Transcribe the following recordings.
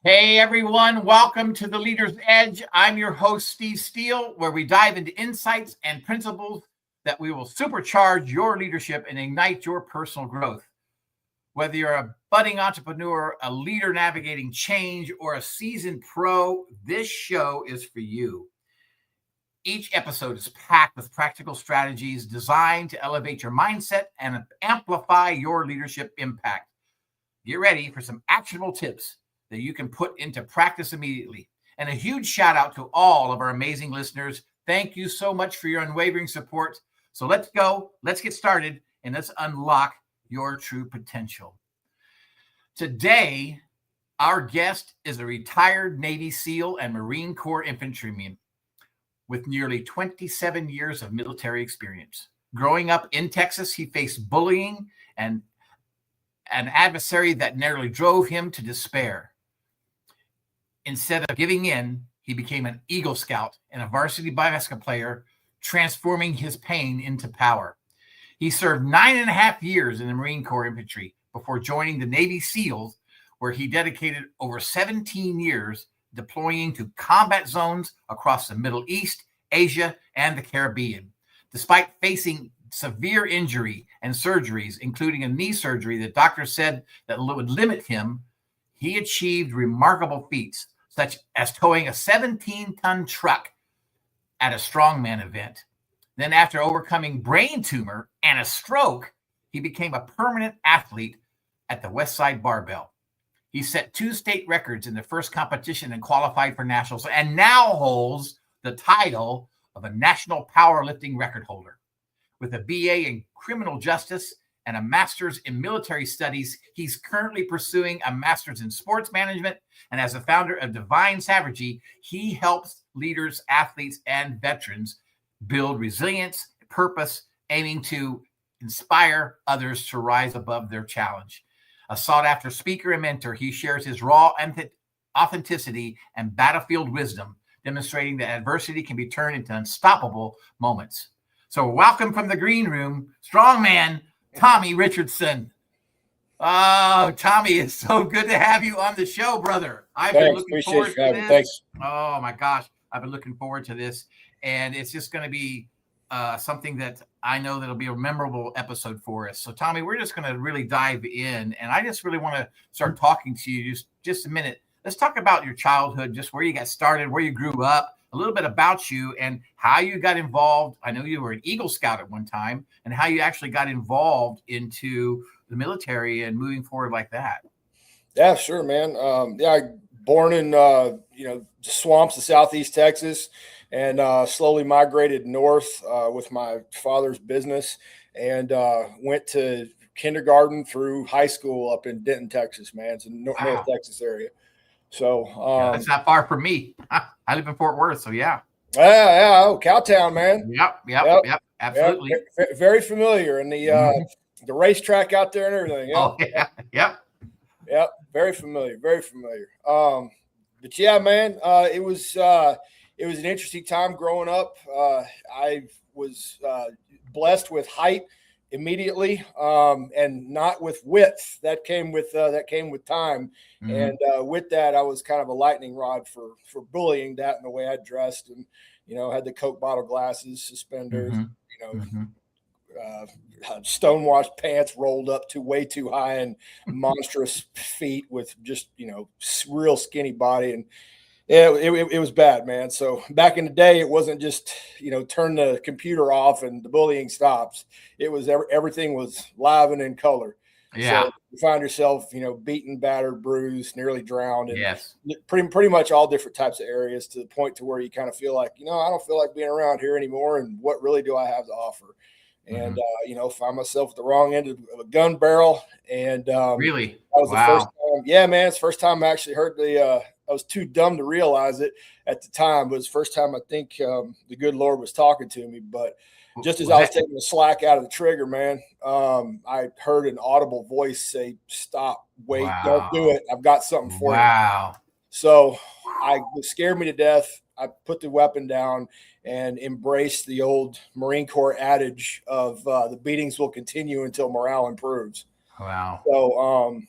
Hey everyone, welcome to The Leader's Edge. I'm your host, Steve Steele, where we dive into insights and principles that will supercharge your leadership and ignite your personal growth. Whether you're a budding entrepreneur, a leader navigating change, or a seasoned pro, this show is for you. Each episode is packed with practical strategies designed to elevate your mindset and amplify your leadership impact. Get ready for some actionable tips that you can put into practice immediately. And a huge shout out to all of our amazing listeners. Thank you so much for your unwavering support. So let's get started, and let's unlock your true potential. Today, our guest is a retired Navy SEAL and Marine Corps infantryman with nearly 27 years of military experience. Growing up in Texas, he faced bullying and an adversary that nearly drove him to despair. Instead of giving in, he became an Eagle Scout and a varsity basketball player, transforming his pain into power. He served 9.5 years in the Marine Corps infantry before joining the Navy SEALs, where he dedicated over 17 years deploying to combat zones across the Middle East, Asia, and the Caribbean. Despite facing severe injury and surgeries, including a knee surgery that doctors said that would limit him, he achieved remarkable feats, such as towing a 17-ton truck at a strongman event. Then, after overcoming brain tumor and a stroke, he became a permanent athlete at the Westside Barbell. He set 2 state records in the first competition and qualified for nationals, and now holds the title of a national powerlifting record holder. With a BA in criminal justice and a master's in military studies, he's currently pursuing a master's in sports management. And as a founder of Divine Savagery, he helps leaders, athletes, and veterans build resilience, purpose, aiming to inspire others to rise above their challenge. A sought-after speaker and mentor, he shares his raw authenticity and battlefield wisdom, demonstrating that adversity can be turned into unstoppable moments. So welcome from the green room, strongman Tommy Richardson. Oh, Tommy, it's so good to have you on the show, brother. I've been looking forward to this. Thanks. Oh my gosh, I've been looking forward to this, and it's just going to be something that I know that'll be a memorable episode for us. So, Tommy, we're just going to really dive in, and I just really want to start talking to you just a minute. Let's talk about your childhood, just where you got started, where you grew up, a little bit about you and how you got involved. I know you were an Eagle Scout at one time, and how you actually got involved into the military and moving forward like that. Yeah, sure, man. Born in swamps of Southeast Texas, and slowly migrated north with my father's business, and went to kindergarten through high school up in Denton, Texas. Man, it's in North Texas area. So that's not far from me. I live in Fort Worth, so yeah. Cowtown, man. Yep, absolutely. Yep. Very familiar, and the racetrack out there and everything. Yep. Very familiar. But yeah, man, it was an interesting time growing up. I was blessed with height immediately, and not with width. That came with time. Mm-hmm. And with that, I was kind of a lightning rod for bullying, that and the way I dressed, and had the Coke bottle glasses, suspenders, stonewashed pants rolled up to way too high, and monstrous feet with just real skinny body, and it was bad, man. So back in the day, it wasn't just turn the computer off and the bullying stops. It was everything was live and in color. Yeah. So you find yourself beaten, battered, bruised, nearly drowned, and yes, pretty much all different types of areas, to the point to where you kind of feel like I don't feel like being around here anymore, and what really do I have to offer? And find myself at the wrong end of a gun barrel, and really, that was the first time. Yeah, man, it's the first time I actually heard I was too dumb to realize it at the time, but it's the first time I think the good Lord was talking to me. But just as I was taking the slack out of the trigger, man, I heard an audible voice say, "Stop, wait, don't do it. I've got something for you." Wow. So it scared me to death. I put the weapon down and embraced the old Marine Corps adage of the beatings will continue until morale improves. Wow. So,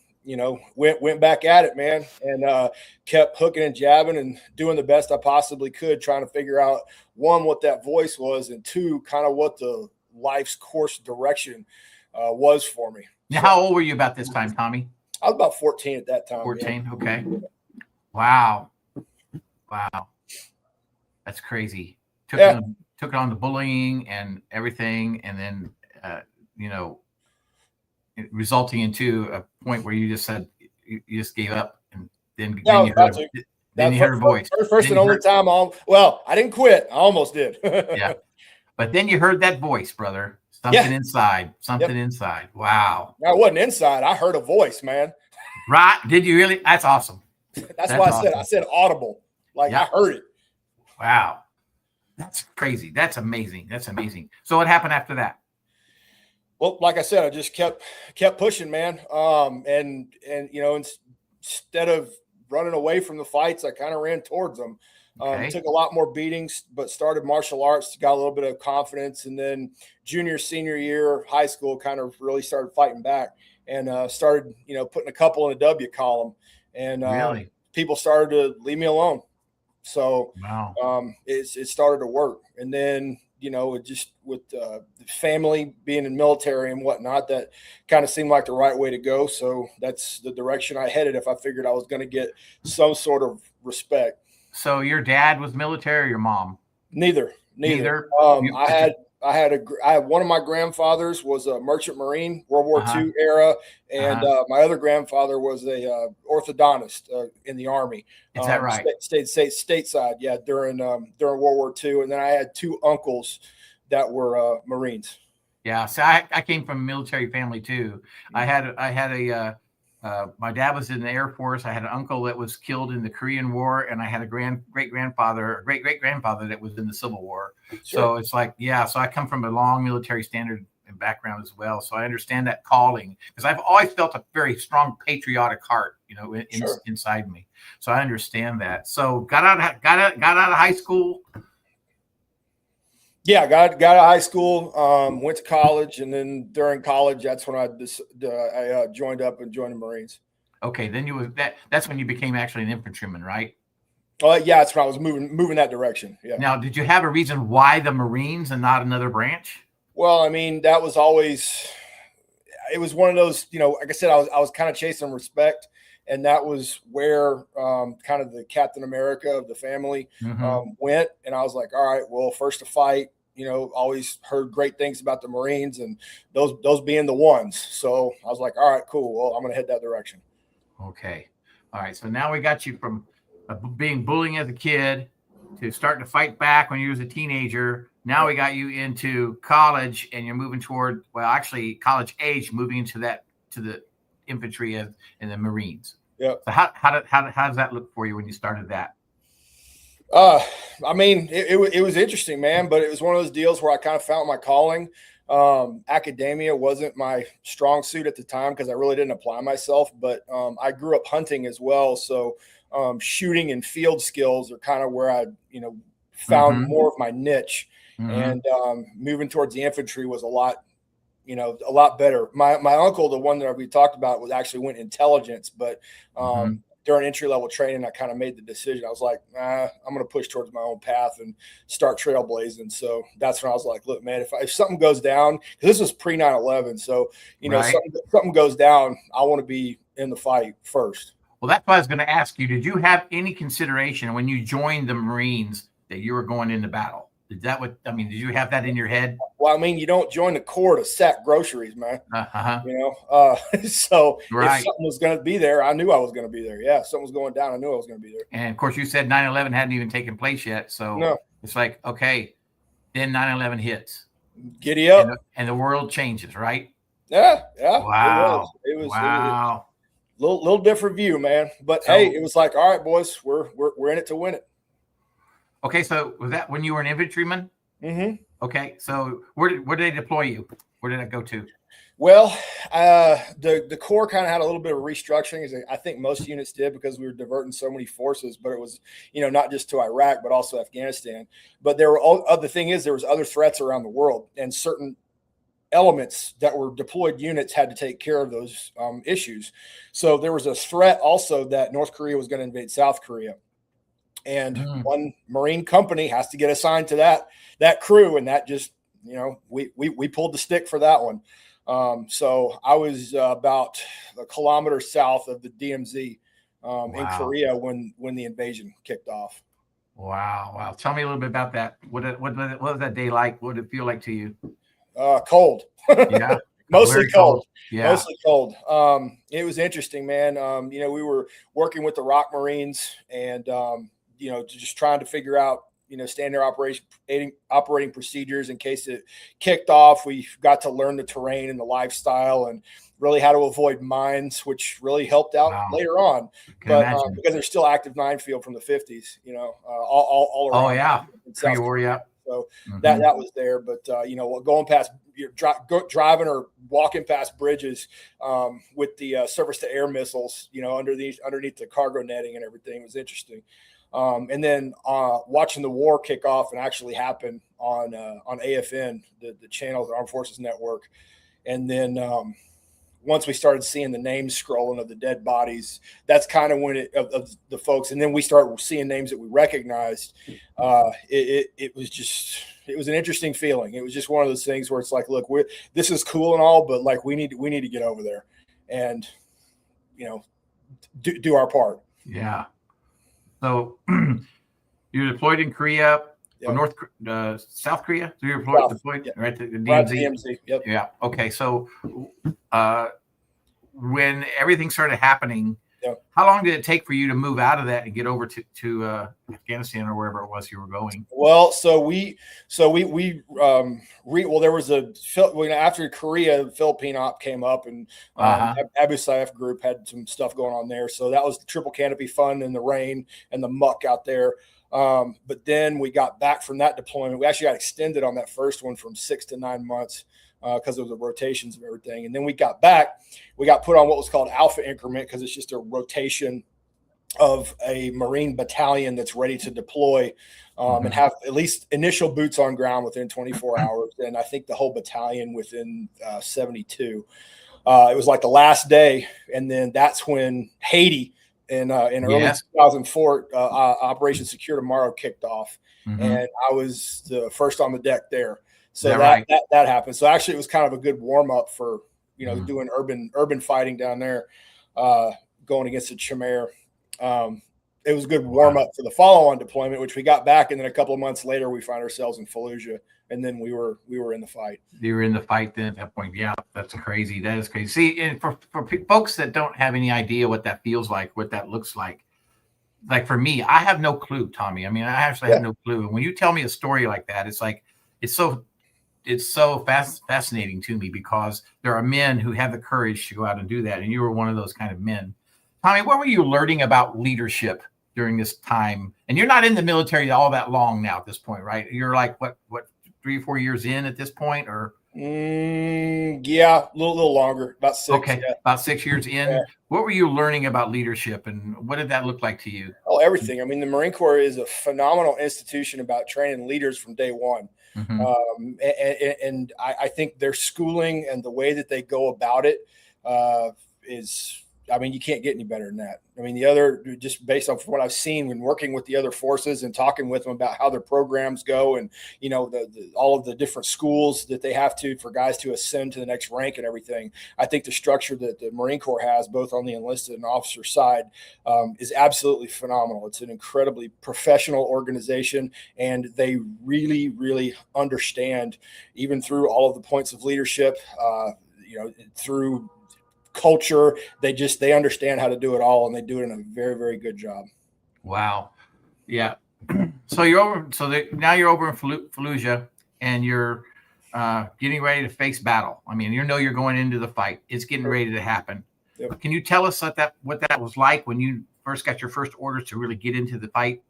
went back at it, man, and kept hooking and jabbing and doing the best I possibly could, trying to figure out, one, what that voice was, and two, kind of what the life's course direction was for me. Now, how old were you about this time, Tommy? I was about 14 at that time. 14, yeah. Okay. Wow. That's crazy. Took it on the bullying and everything, and then resulting into a point where you just said you just gave up, and then you heard a voice. First and only time. I didn't quit. I almost did. Yeah, but then you heard that voice, brother. Something inside. Something inside. Wow. I wasn't inside. I heard a voice, man. Right? Did you really? That's awesome. That's why awesome. I said audible. Like I heard it. Wow. That's crazy. That's amazing. So what happened after that? Well, like I said, I just kept pushing, man. And instead of running away from the fights, I kind of ran towards them. Took a lot more beatings, but started martial arts, got a little bit of confidence. And then junior, senior year, high school, kind of really started fighting back, and started, putting a couple in the W column. And really? People started to leave me alone. So wow. It started to work. And then, it just with the family being in military and whatnot, that kind of seemed like the right way to go. So that's the direction I headed if I figured I was going to get some sort of respect. So your dad was military, or your mom? Neither. I had one of my grandfathers was a merchant marine, World War II era, and my other grandfather was a orthodontist in the Army. Is that right? Stateside, yeah, during World War II, and then I had two uncles that were Marines. Yeah, so I came from a military family too. I had my dad was in the Air Force. I had an uncle that was killed in the Korean War, and I had a great great grandfather that was in the Civil War. Sure. So it's like, so I come from a long military standard and background as well. So I understand that calling, because I've always felt a very strong patriotic heart, inside me. So I understand that. So got out of high school. Yeah, got out of high school, went to college, and then during college, that's when I joined up and joined the Marines. Okay, then that's when you became actually an infantryman, right? Yeah, that's when I was moving that direction. Yeah. Now, did you have a reason why the Marines and not another branch? Well, I mean, that was always, it was one of those, like I said, I was kind of chasing respect, and that was where kind of the Captain America of the family went. And I was like, all right, well, first to fight, always heard great things about the Marines, and those being the ones. So I was like, all right, cool. Well, I'm going to head that direction. Okay. All right. So now we got you from being bullying as a kid to starting to fight back when you was a teenager. Now we got you into college, and you're moving toward, actually college age, moving into to the infantry and the Marines. Yeah. So how does that look for you when you started that? I mean, it was interesting, man, but it was one of those deals where I kind of found my calling. Academia wasn't my strong suit at the time, because I really didn't apply myself, but I grew up hunting as well. So shooting and field skills are kind of where I, found more of my niche. And moving towards the infantry was a lot better. My uncle, the one that we talked about, went intelligence, but during entry-level training, I kind of made the decision. I was like, I'm going to push towards my own path and start trailblazing. So that's when I was like, look, man, if something goes down, because this was pre 9/11, so something goes down, I want to be in the fight first. Well, that's what I was going to ask you. Did you have any consideration when you joined the Marines that you were going into battle? Did you have that in your head? Well, I mean, you don't join the Corps to sack groceries, man. So if something was going to be there, I knew I was going to be there. Yeah, if something was going down, I knew I was going to be there. And of course, you said 9/11 hadn't even taken place yet. So It's like, okay, then 9/11 hits. Giddy up. And the world changes, right? Yeah. Wow. It was a little different view, man. But hey, it was like, all right, boys, we're in it to win it. Okay, so was that when you were an infantryman? Mm-hmm. Okay, so where did they deploy you? Where did I go to? Well, the Corps kind of had a little bit of restructuring, as I think most units did, because we were diverting so many forces. But it was, not just to Iraq, but also Afghanistan. But there was other threats around the world, and certain elements that were deployed units had to take care of those issues. So there was a threat also that North Korea was going to invade South Korea. And one Marine company has to get assigned to that crew. And that just, we pulled the stick for that one. So I was about a kilometer south of the DMZ in Korea when the invasion kicked off. Wow. Tell me a little bit about that. What was that day like? What did it feel like to you? Cold. Yeah. Mostly cold. Yeah. Mostly cold. It was interesting, man. We were working with the ROC Marines and, just trying to figure out, standard operating procedures in case it kicked off. We got to learn the terrain and the lifestyle and really how to avoid mines, which really helped out later on. But because there's still active minefield from the 50s, all around. Oh, yeah. So that was there. But, going past, driving or walking past bridges with the surface to air missiles, underneath the cargo netting and everything was interesting. And then watching the war kick off and actually happen on AFN, the channel, the Armed Forces Network. And then once we started seeing the names scrolling of the dead bodies, that's kind of when of the folks. And then we started seeing names that we recognized. It was an interesting feeling. It was just one of those things where it's like, look, this is cool and all, but like we need to get over there and, do our part. Yeah. So you're deployed in Korea, or South Korea. So you're deployed right to the DMZ. Right to DMZ. Yep. Yeah. Okay. So when everything started happening, how long did it take for you to move out of that and get over to Afghanistan or wherever it was you were going? Well, there was after Korea, the Philippine op came up and Abu Sayyaf group had some stuff going on there. So that was the triple canopy fun in the rain and the muck out there. But then we got back from that deployment. We actually got extended on that first one from 6 to 9 months. Because of the rotations of everything. And then we got back, we got put on what was called Alpha Increment because it's just a rotation of a Marine battalion that's ready to deploy and have at least initial boots on ground within 24 hours. And I think the whole battalion within 72. It was like the last day. And then that's when Haiti in early 2004, Operation Secure Tomorrow kicked off. And I was the first on the deck there. So that happened. So actually, it was kind of a good warm up for doing urban fighting down there, going against the Chimere. It was a good warm up for the follow on deployment, which we got back, and then a couple of months later, we find ourselves in Fallujah, and then we were in the fight. You were in the fight then at that point. Yeah, that's crazy. That is crazy. See, and for folks that don't have any idea what that feels like, what that looks like for me, I have no clue, Tommy. I mean, I actually have no clue. And when you tell me a story like that, it's like it's so fascinating to me because there are men who have the courage to go out and do that. And you were one of those kind of men. Tommy, what were you learning about leadership during this time? And you're not in the military all that long now at this point, right? You're like, what 3 or 4 years in at this point, or? Yeah, a little longer, about 6. Okay, about 6 years in. Yeah. What were you learning about leadership, and what did that look like to you? Oh, everything. I mean, the Marine Corps is a phenomenal institution about training leaders from day one. And I think their schooling and the way that they go about it is, I mean, you can't get any better than that. I mean, just based off what I've seen when working with the other forces and talking with them about how their programs go and, all of the different schools that they have for guys to ascend to the next rank and everything. I think the structure that the Marine Corps has, both on the enlisted and officer side, is absolutely phenomenal. It's an incredibly professional organization, and they really, really understand, even through all of the points of leadership, through culture, they understand how to do it all, and they do it in a very, very good job. Wow. Yeah. So now you're over in Fallujah, and you're getting ready to face battle. I mean, you're going into the fight. It's getting ready to happen. Yep. Can you tell us what that was like when you first got your first orders to really get into the fight?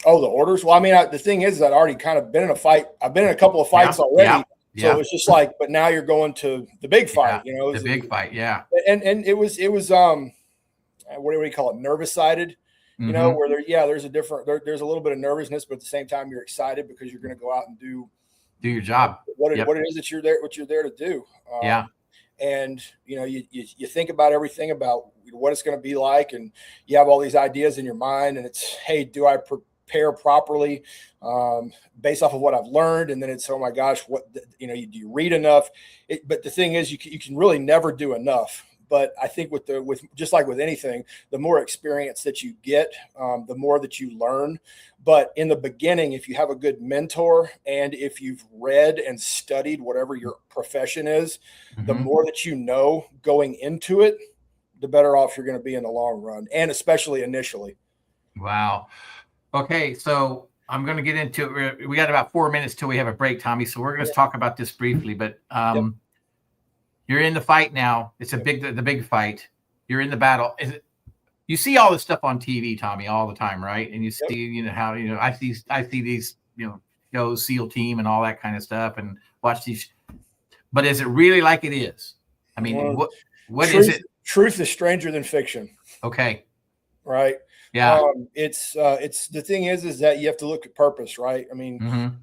Oh, the orders? Well, I mean, the thing is, I'd already kind of been in a fight. I've been in a couple of fights already. Yeah. So it was just like, but now you're going to the big fight, the big fight. Yeah. And it was, what do we call it? Nervous sided, where there's a little bit of nervousness, but at the same time you're excited because you're going to go out and do, Do your job. What it is that what you're there to do. Yeah. And you think about everything about what it's going to be like, and you have all these ideas in your mind, and it's, hey, do I prepare properly based off of what I've learned? And then it's, oh my gosh, what do you read enough? But the thing is, you can really never do enough. But I think with just like with anything, the more experience that you get, the more that you learn. But in the beginning, if you have a good mentor and if you've read and studied whatever your profession is, the more that you know going into it, the better off you're going to be in the long run, and especially initially. Wow. Okay, so I'm going to get into it. We got about 4 minutes till we have a break, Tommy. So we're going to talk about this briefly, but you're in the fight now. It's the big fight. You're in the battle. You see all this stuff on TV, Tommy, all the time, right? And you see, how I see these, shows, SEAL Team and all that kind of stuff, and watch these. But is it really like it is? I mean, what is it? Truth is stranger than fiction. Okay. Right. Yeah. It's the thing is that you have to look at purpose, right? I mean,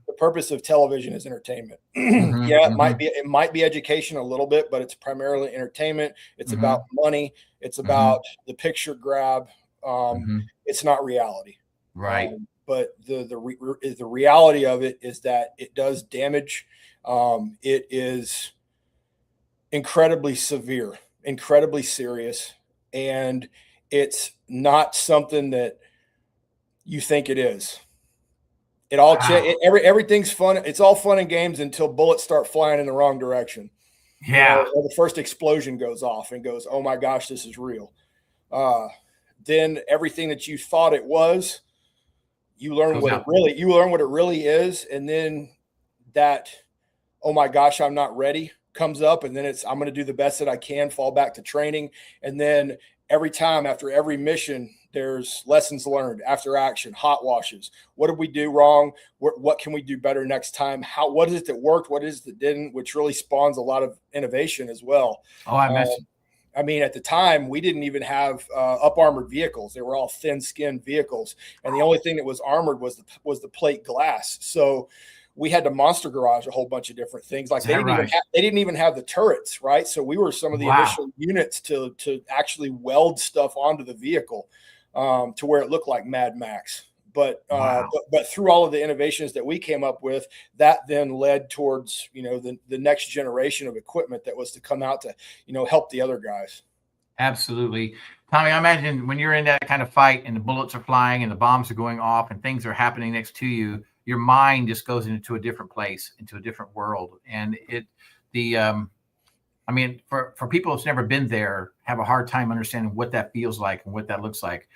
the purpose of television is entertainment. It might be education a little bit, but it's primarily entertainment. It's about money. It's about the picture grab. It's not reality. Right. But the reality of it is that it does damage. It is incredibly severe, incredibly serious, and it's not something that you think it is. It all everything's fun. It's all fun and games until bullets start flying in the wrong direction. Yeah. Or the first explosion goes off and goes, oh my gosh, this is real. Then everything that you thought it was, you learn what it really is. And then that, oh my gosh, I'm not ready comes up. And then I'm going to do the best that I can, fall back to training. And then every time after every mission, there's lessons learned, after action, hot washes. What did we do wrong? What can we do better next time? What is it that worked? What is it that didn't? Which really spawns a lot of innovation as well. Oh, I mentioned. I mean, at the time, we didn't even have up armored vehicles. They were all thin skinned vehicles. And the only thing that was armored was the plate glass. So we had to monster garage a whole bunch of different things. Like they didn't even have the turrets, right? So we were some of the initial units to actually weld stuff onto the vehicle to where it looked like Mad Max. But through all of the innovations that we came up with, that then led towards the next generation of equipment that was to come out to help the other guys. Absolutely. Tommy, I imagine when you're in that kind of fight and the bullets are flying and the bombs are going off and things are happening next to you, your mind just goes into a different place, into a different world. And for people who've never been there, have a hard time understanding what that feels like and what that looks like.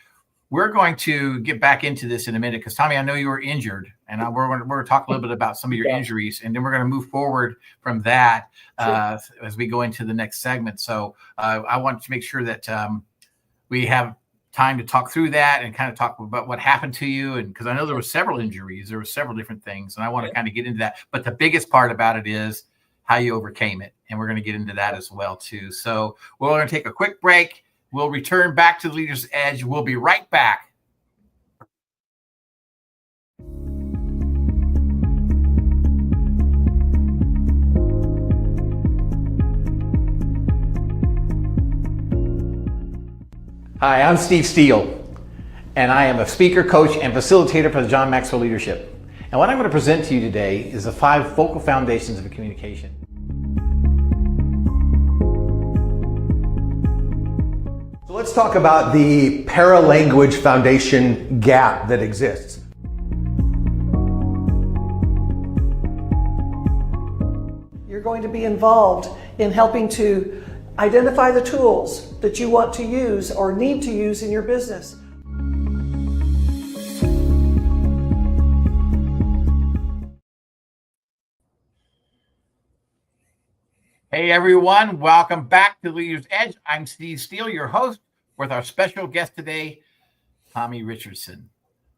We're going to get back into this in a minute because, Tommy, I know you were injured, and we're going to talk a little bit about some of your injuries, and then we're going to move forward from that as we go into the next segment. So I want to make sure that we have time to talk through that and kind of talk about what happened to you. And because I know there were several injuries, there were several different things, and I want to kind of get into that. But the biggest part about it is how you overcame it. And we're going to get into that as well, too. So we're going to take a quick break. We'll return back to the Leader's Edge. We'll be right back. Hi, I'm Steve Steele, and I am a speaker, coach, and facilitator for the John Maxwell Leadership. And what I'm going to present to you today is the 5 focal foundations of communication. So let's talk about the paralanguage foundation gap that exists. You're going to be involved in helping to identify the tools that you want to use or need to use in your business. Hey everyone, welcome back to Leader's Edge. I'm Steve Steele, your host, with our special guest today, Tommy Richardson.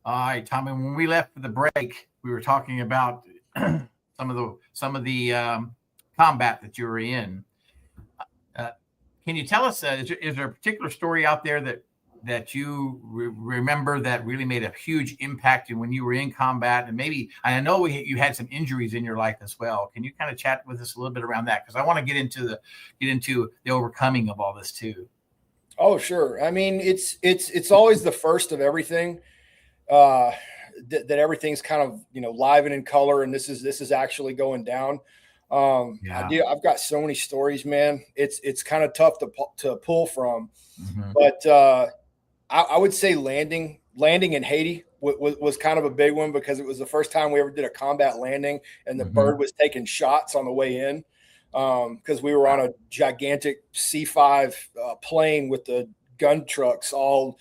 All right, Tommy, when we left for the break, we were talking about some of the combat that you were in. Can you tell us, is there a particular story out there that that you remember that really made a huge impact when you were in combat? And maybe, I know you had some injuries in your life as well. Can you kind of chat with us a little bit around that? Because I want to get into the overcoming of all this too. Oh, sure. I mean, it's always the first of everything. That everything's kind of, live and in color, and this is actually going down. I've got so many stories, man. It's kind of tough to pull from, but I would say landing in Haiti was kind of a big one, because it was the first time we ever did a combat landing, and the bird was taking shots on the way in, because we were on a gigantic C5 plane with the gun trucks all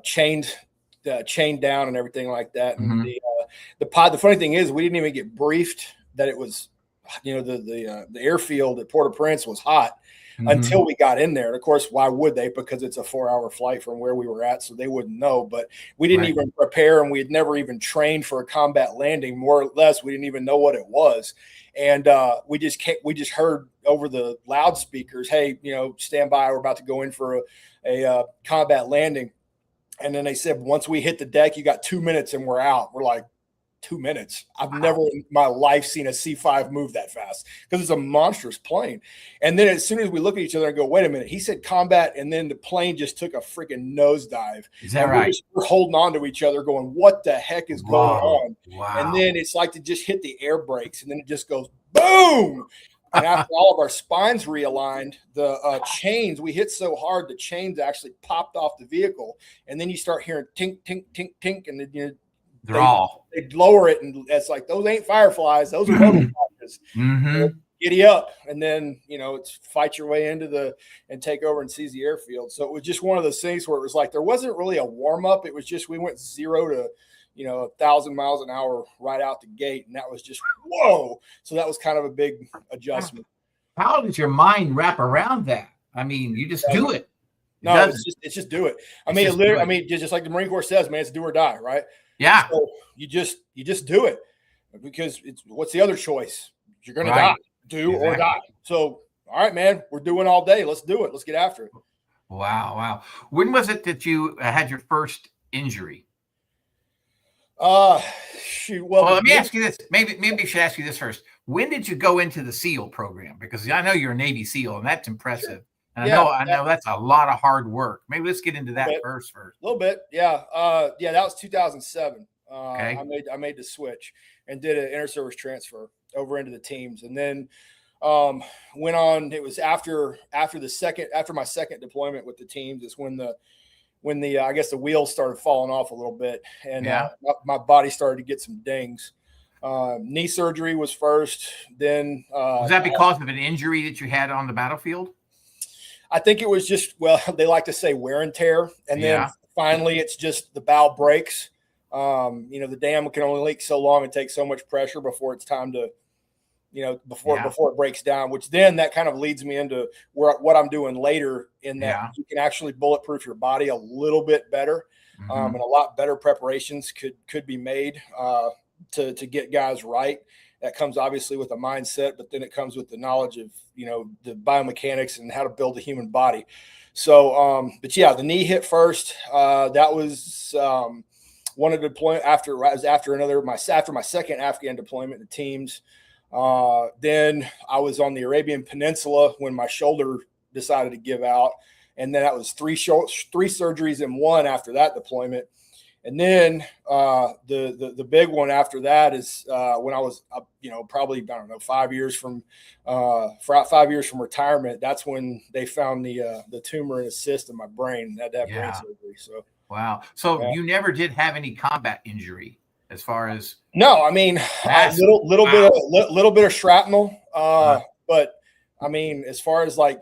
chained down and everything like that. And the funny thing is, we didn't even get briefed that it was, the airfield at Port-au-Prince was hot until we got in there. And of course, why would they? Because it's a 4-hour flight from where we were at, so they wouldn't know. But we didn't even prepare, and we had never even trained for a combat landing. More or less, we didn't even know what it was. And we just heard over the loudspeakers, "Hey, stand by. We're about to go in for a combat landing." And then they said, once we hit the deck, you got 2 minutes and we're out. We're like, 2 minutes? I've never in my life seen a C5 move that fast, because it's a monstrous plane. And then as soon as we look at each other and go, wait a minute, he said combat, and then the plane just took a freaking nosedive. Is that right? We're holding on to each other going, what the heck is going on? Wow. And then it's like to just hit the air brakes, and then it just goes boom. And after all of our spines realigned, the chains, we hit so hard, the chains actually popped off the vehicle. And then you start hearing tink, tink, tink, tink. And then they lower it. And it's like, those ain't fireflies. Those are motorcycles. Giddy up. And then, it's fight your way into and take over and seize the airfield. So it was just one of those things where it was like, there wasn't really a warm up. It was just, we went 0 to 1,000 miles an hour right out the gate. And that was just, whoa. So that was kind of a big adjustment. How does your mind wrap around that? I mean, you just do it. No, it's just do it. I mean, literally, just like the Marine Corps says, man, it's do or die, right? Yeah. So you just do it, because what's the other choice? You're going to die, or die. So, all right, man, we're doing all day. Let's do it. Let's get after it. Wow. When was it that you had your first injury? Shoot. Well, let me ask you this. Maybe I should ask you this first. When did you go into the SEAL program? Because I know you're a Navy SEAL, and that's impressive. Sure. And I know that's a lot of hard work. Maybe let's get into that first. A little bit. Yeah. That was 2007. Okay. I made the switch and did an inter-service transfer over into the teams. And then went on. It was after my second deployment with the teams is when the I guess the wheels started falling off a little bit, and my body started to get some dings. Knee surgery was first. Then was that because of an injury that you had on the battlefield? I think it was just, they like to say wear and tear, and then finally it's just the bow breaks. The dam can only leak so long and take so much pressure before it's time to, before it breaks down, which then that kind of leads me into what I'm doing later, in that you can actually bulletproof your body a little bit better. And a lot better preparations could be made to get guys right. That comes obviously with a mindset, but then it comes with the knowledge of, the biomechanics and how to build a human body. So, the knee hit first. That was one of the deployment after my second Afghan deployment in the teams. Then I was on the Arabian Peninsula when my shoulder decided to give out. And then that was three surgeries in one after that deployment. And then the big one after that is when I was, probably, 5 years from 5 years from retirement. That's when they found the tumor and a cyst in my brain. I had to have brain surgery. So wow. So you never did have any combat injury, as far as? No, I mean, a little bit of shrapnel. But I mean, as far as I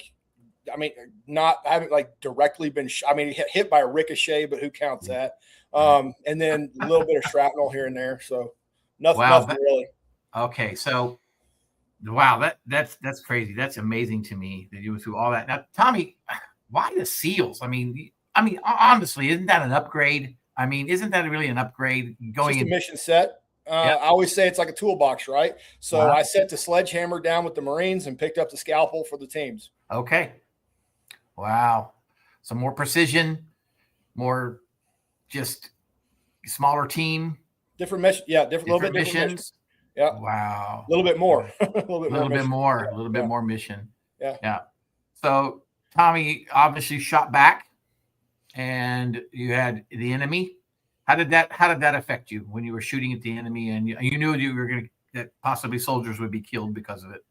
haven't directly been, hit by a ricochet, but who counts that? And then a little bit of shrapnel here and there. So nothing really. Okay. So, wow, that's crazy. That's amazing to me that you went through all that. Now, Tommy, why the SEALs? I mean, honestly, isn't that an upgrade? Isn't that really an upgrade going in mission set? I always say it's like a toolbox, right? So I set the sledgehammer down with the Marines and picked up the scalpel for the teams. Okay. Wow. Some more precision. more just smaller team? Different mission. Yeah, little bit different missions. mission. Yeah. Wow. A little bit more. A little bit more mission. Yeah. Yeah. So Tommy obviously shot back, and you had the enemy. How did that affect you when you were shooting at the enemy, and you knew you were that possibly soldiers would be killed because of it?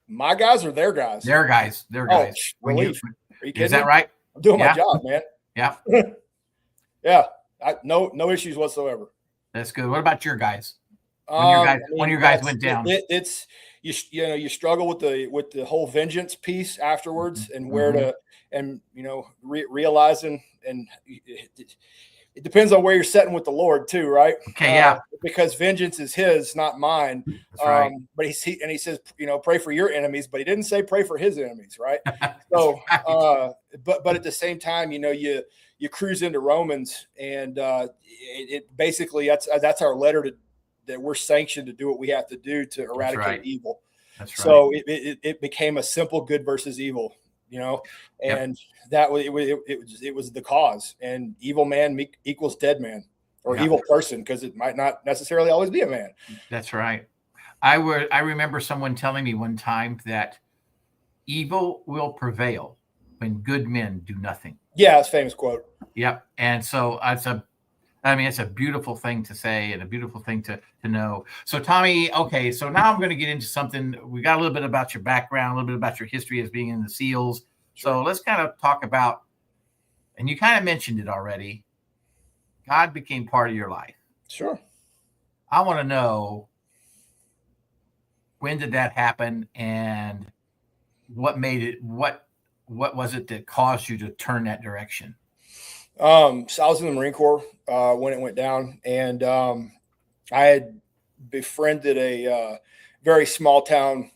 My guys or their guys? Their guys. Relief. Are you kidding Is that me? right? I'm doing my job, man. Yeah. Yeah. No issues whatsoever. That's good. What about your guys? When your guys went down, it's you struggle with the whole vengeance piece afterwards, and where to, and realizing, and it depends on where you're sitting with the Lord too, right? Okay, yeah. Because vengeance is His, not mine. That's right. But he says, pray for your enemies, but He didn't say pray for His enemies, right? So, right. But at the same time, you cruise into Romans, and it basically that's our letter that we're sanctioned to do what we have to do to eradicate evil. That's right. So it became a simple good versus evil, and that was it was the cause. And evil man equals dead man, or evil person, because it might not necessarily always be a man. That's right. I remember someone telling me one time that evil will prevail when good men do nothing. Yeah, it's a famous quote. Yep. And so it's a beautiful thing to say, and a beautiful thing to know. So Tommy, okay, so now I'm going to get into something. We got a little bit about your background, a little bit about your history as being in the SEALs. So let's kind of talk about, and you kind of mentioned it already, God became part of your life. Sure. I want to know, when did that happen, and what made it, what was it that caused you to turn that direction? So I was in the Marine Corps when it went down, and I had befriended a very small town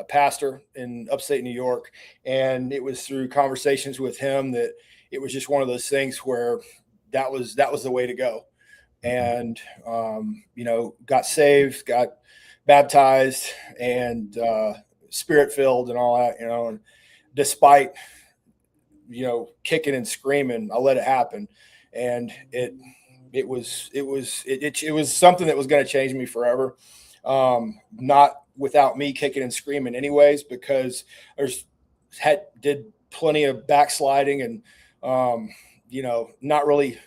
pastor in upstate New York, and it was through conversations with him that it was just one of those things where that was the way to go. And got saved, got baptized, and spirit filled, and all that. And despite kicking and screaming, I let it happen, and it was something that was going to change me forever. Not without me kicking and screaming, anyways, because did plenty of backsliding, and not really.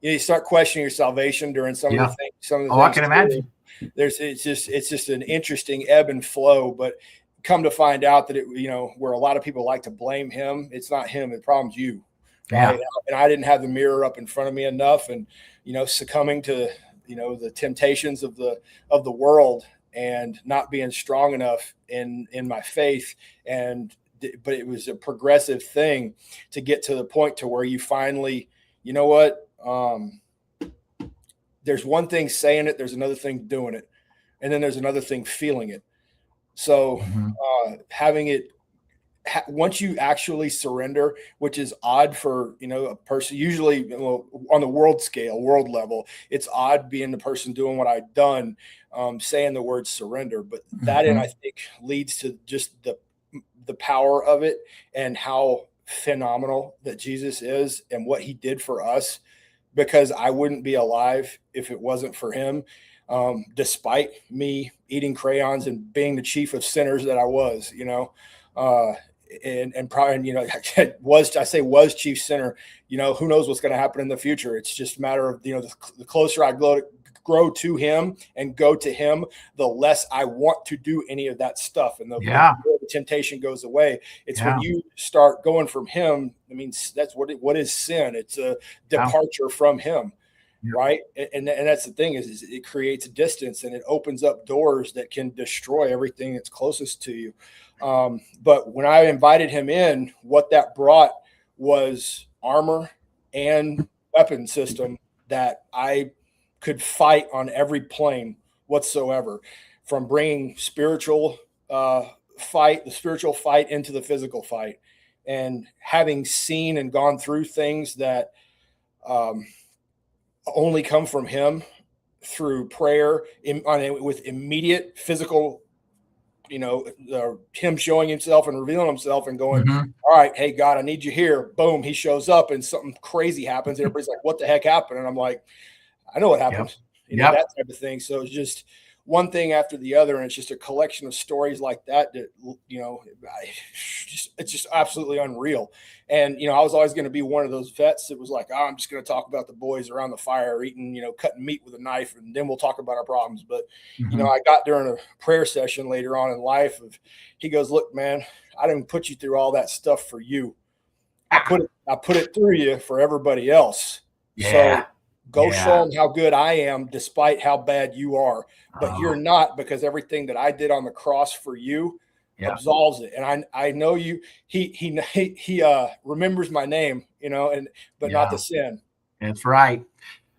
You start questioning your salvation during some of the things. I can imagine. It's just an interesting ebb and flow, but come to find out that where a lot of people like to blame him, it's not him, the problem's you. Right? Yeah. And I didn't have the mirror up in front of me enough, and succumbing to the temptations of the world, and not being strong enough in my faith. But it was a progressive thing to get to the point to where you finally, there's one thing saying it, there's another thing doing it, and then there's another thing feeling it. So having it, once you actually surrender, which is odd for a person, usually on the world scale, world level, it's odd being the person doing what I've done, saying the word surrender. But that I think leads to just the power of it, and how phenomenal that Jesus is and what He did for us. Because I wouldn't be alive if it wasn't for Him. Despite me eating crayons and being the chief of sinners that I was, and probably, was chief sinner, who knows what's going to happen in the future. It's just a matter of, the closer I grow to Him and go to Him, the less I want to do any of that stuff. And the temptation goes away. It's when you start going from Him. I mean, that's what is sin. It's a departure from Him. Right. And that's the thing is it creates a distance, and it opens up doors that can destroy everything that's closest to you. But when I invited Him in, what that brought was armor and weapon system that I could fight on every plane whatsoever, from bringing the spiritual fight into the physical fight, and having seen and gone through things that, only come from Him through prayer with immediate physical him showing himself and revealing himself and going, Mhm. all right, hey, God, I need you here. Boom, he shows up and something crazy happens. Everybody's like, what the heck happened? And I'm like, I know what happened. Yep. That type of thing. So it's just one thing after the other, and it's just a collection of stories like that it's just absolutely unreal. And I was always going to be one of those vets that was like, I'm just going to talk about the boys around the fire eating, cutting meat with a knife, and then we'll talk about our problems. But I got during a prayer session later on in life he goes, look, man, I didn't put you through all that stuff for you. I put it through you for everybody else. Yeah. So go show them how good I am, despite how bad you are. But you're not, because everything that I did on the cross for you absolves it. And I know you. He remembers my name, but not the sin. That's right.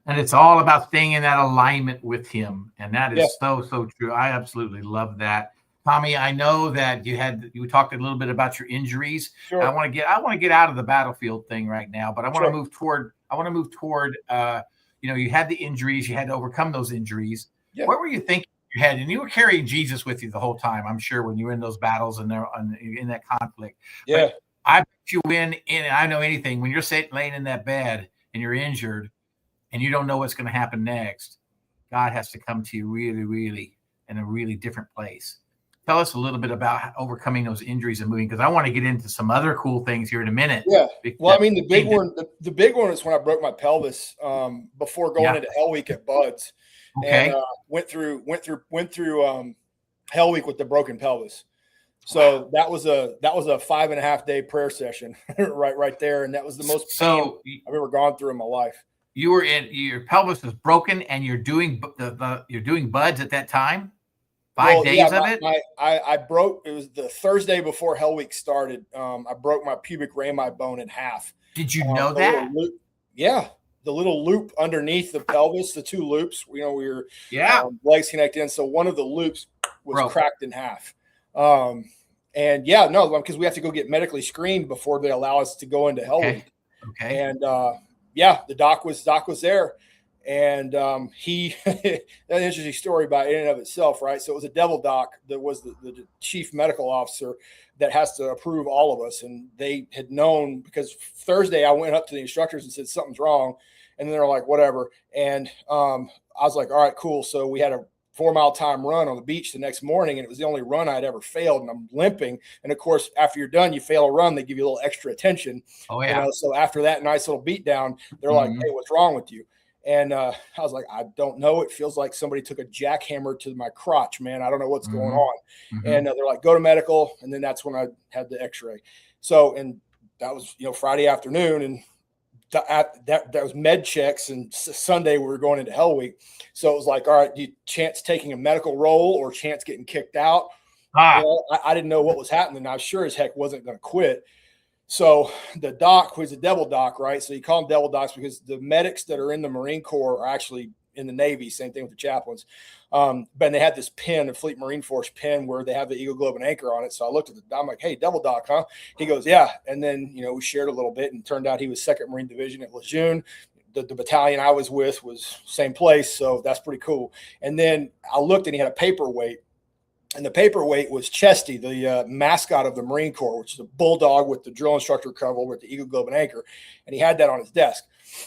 And it's all about staying in that alignment with him. And that is so true. I absolutely love that. Tommy, I know that you talked a little bit about your injuries. Sure. I want to get out of the battlefield thing right now, but I want to move toward you had the injuries, you had to overcome those injuries. Yeah. What were you thinking in your head? And you were carrying Jesus with you the whole time, I'm sure, when you were in those battles and in that conflict. Yeah. But I bet you I know anything, when you're laying in that bed and you're injured and you don't know what's going to happen next, God has to come to you really, really in a really different place. Tell us a little bit about overcoming those injuries and moving, because I want to get into some other cool things here in a minute. Yeah. Well, I mean, the big one is when I broke my pelvis before going into Hell Week at Buds. Okay. And went through Hell Week with the broken pelvis. So that was a 5.5 day prayer session right there. And that was the most pain I've ever gone through in my life. You were your pelvis was broken and you're doing Buds at that time? 5 days of it? I broke, it was the Thursday before Hell Week started. I broke my pubic rami bone in half. Did you know that? The little loop underneath the pelvis, the two loops, we were legs connect in. So one of the loops was cracked in half. Because we have to go get medically screened before they allow us to go into Hell Week. Okay. And the doc was there. And he an interesting story by in and of itself, right? So it was a devil doc that was the chief medical officer that has to approve all of us. And they had known, because Thursday I went up to the instructors and said something's wrong. And then they're like, whatever. And I was like, all right, cool. So we had a 4-mile time run on the beach the next morning, and it was the only run I'd ever failed, and I'm limping. And of course, after you're done, you fail a run, they give you a little extra attention. Oh yeah. So after that nice little beat down, they're like, hey, what's wrong with you? And I was like, I don't know. It feels like somebody took a jackhammer to my crotch, man. I don't know what's going on. And they're like, go to medical. And then that's when I had the x-ray. So, and that was, Friday afternoon, and that was med checks, and Sunday we were going into Hell Week. So it was like, all right, do you chance taking a medical role or chance getting kicked out? I didn't know what was happening. I sure as heck wasn't going to quit. So the doc, who's a devil doc, right? So you call them devil docs because the medics that are in the Marine Corps are actually in the Navy. Same thing with the chaplains. But they had this pin, a Fleet Marine Force pin, where they have the Eagle, Globe, and Anchor on it. So I looked at I'm like, hey, devil doc, huh? He goes, yeah. And then, we shared a little bit, and turned out he was 2nd Marine Division at Lejeune. The battalion I was with was same place. So that's pretty cool. And then I looked, and he had a paperweight. And the paperweight was Chesty, the mascot of the Marine Corps, which is a bulldog with the drill instructor cover with the Eagle, Globe, and Anchor. And he had that on his desk.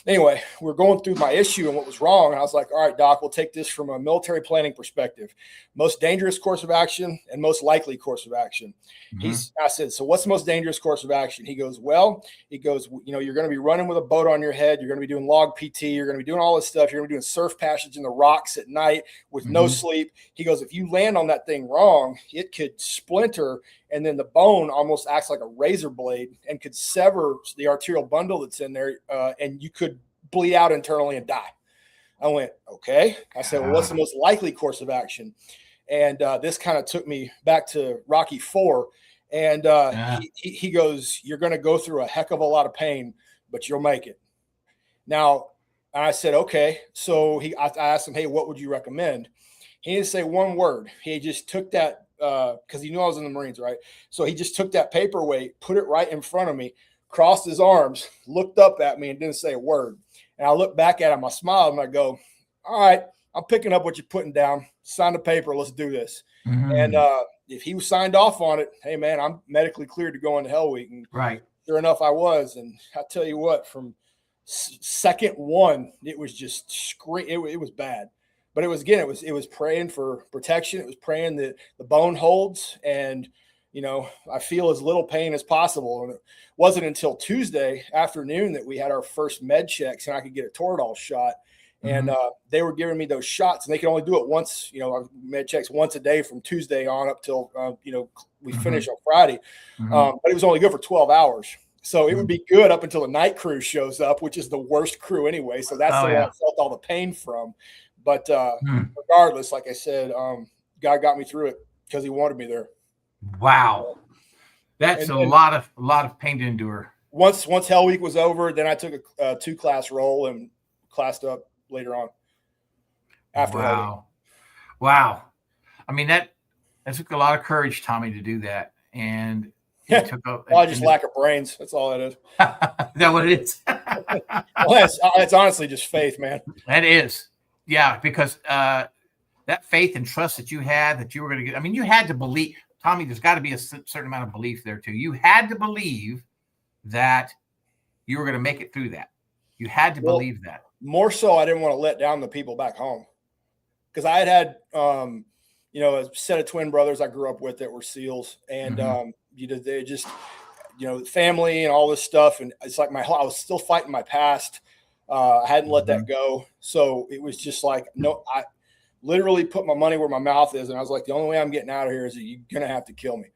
Anyway, we're going through my issue and what was wrong. And I was like, all right, doc, we'll take this from a military planning perspective. Most dangerous course of action and most likely course of action. I said, so what's the most dangerous course of action? He goes, you're going to be running with a boat on your head. You're going to be doing log PT. You're going to be doing all this stuff. You're going to be doing surf passage in the rocks at night with no sleep. He goes, if you land on that thing wrong, it could splinter, and then the bone almost acts like a razor blade and could sever the arterial bundle that's in there, and you could bleed out internally and die. I went, okay. I said, well, what's the most likely course of action? And this kind of took me back to Rocky IV. And he goes, you're going to go through a heck of a lot of pain, but you'll make it. Now, I said, okay. So I asked him, hey, what would you recommend? He didn't say one word. He just took that, because he knew I was in the Marines, right? So he just took that paperweight, put it right in front of me, crossed his arms, looked up at me, and didn't say a word. And I looked back at him, I smiled, and I go, all right, I'm picking up what you're putting down. Sign the paper. Let's do this. Mm-hmm. And if he was signed off on it, hey, man, I'm medically cleared to go into Hell Week. And right. Sure enough, I was. And I tell you what, from second one, it was just it was bad. But it was praying for protection. It was praying that the bone holds and, I feel as little pain as possible. And it wasn't until Tuesday afternoon that we had our first med checks and I could get a Toradol shot. And they were giving me those shots, and they can only do it once, our med checks once a day from Tuesday on up till, we finish on Friday. But it was only good for 12 hours. So it would be good up until the night crew shows up, which is the worst crew anyway. So that's the one I felt all the pain from. But regardless, like I said, God got me through it because he wanted me there. Wow. That's a lot of pain to endure. Once Hell Week was over, then I took a 2-class roll and classed up later on. After Wow. I mean, that took a lot of courage, Tommy, to do that. And it took I just lack of brains. That's all it is. Is that what it is? Well, it's honestly just faith, man. That is. Yeah, because that faith and trust that you had that you were going to get. I mean, you had to believe, Tommy, there's got to be a certain amount of belief there too. You had to believe that you were going to make it through that. You had to believe that. More so, I didn't want to let down the people back home because I had a set of twin brothers I grew up with that were SEALs, and they just family and all this stuff, and it's like I was still fighting my past. I hadn't let that go, so it was just like I literally put my money where my mouth is, and I was like, the only way I'm getting out of here is that you're gonna have to kill me.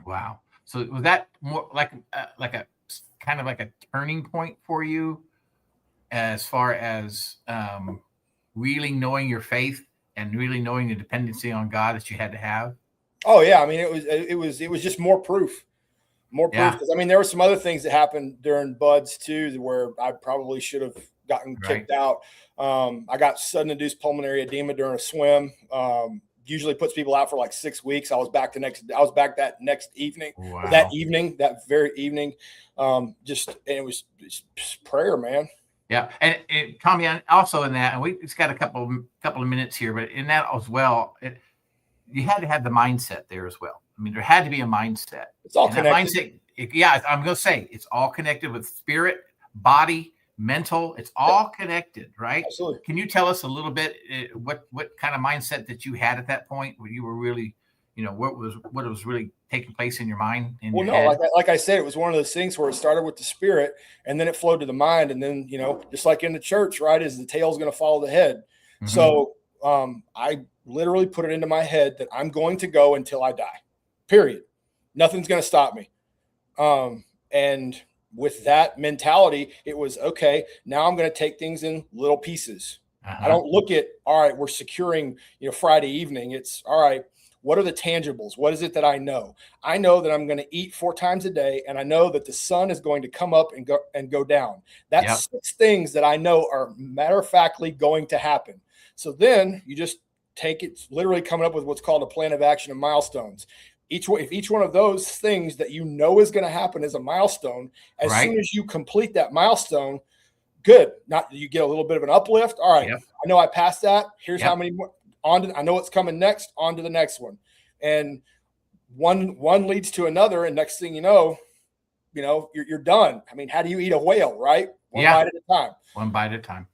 Wow. So was that more like a kind of like a turning point for you? As far as really knowing your faith and really knowing the dependency on God that you had to have? Oh yeah, I mean it was just more proof. Because I mean there were some other things that happened during buds too where I probably should have gotten kicked out. I got sudden induced pulmonary edema during a swim. Usually puts people out for like 6 weeks. I was back that next evening. Wow. That very evening. It was just prayer, man. Yeah, and Tommy, also in that, and we just got a couple of minutes here, but in that as well, you had to have the mindset there as well. I mean, there had to be a mindset. It's all connected. I'm going to say it's all connected with spirit, body, mental. It's all connected, right? Absolutely. Can you tell us a little bit what kind of mindset that you had at that point where you were really, what was really taking place in your mind? Like I said, it was one of those things where it started with the spirit and then it flowed to the mind. And then, just like in the church, right, is the tail's going to follow the head. Mm-hmm. So I literally put it into my head that I'm going to go until I die, period. Nothing's going to stop me. And with that mentality, it was, okay, now I'm going to take things in little pieces. I don't look at, all right, we're securing, Friday evening. It's all right. What are the tangibles? What is it that I know? I know that I'm going to eat 4 times a day, and I know that the sun is going to come up and go down. That's 6 things that I know are matter-of-factly going to happen. So then you just take it, literally coming up with what's called a plan of action and milestones. If each one of those things that you know is going to happen is a milestone, as soon as you complete that milestone, good. Not you get a little bit of an uplift. All right, I know I passed that. Here's how many more. I know what's coming next. On to the next one, and one leads to another, and next thing you know, you're done. I mean, how do you eat a whale, right? One bite at a time. One bite at a time.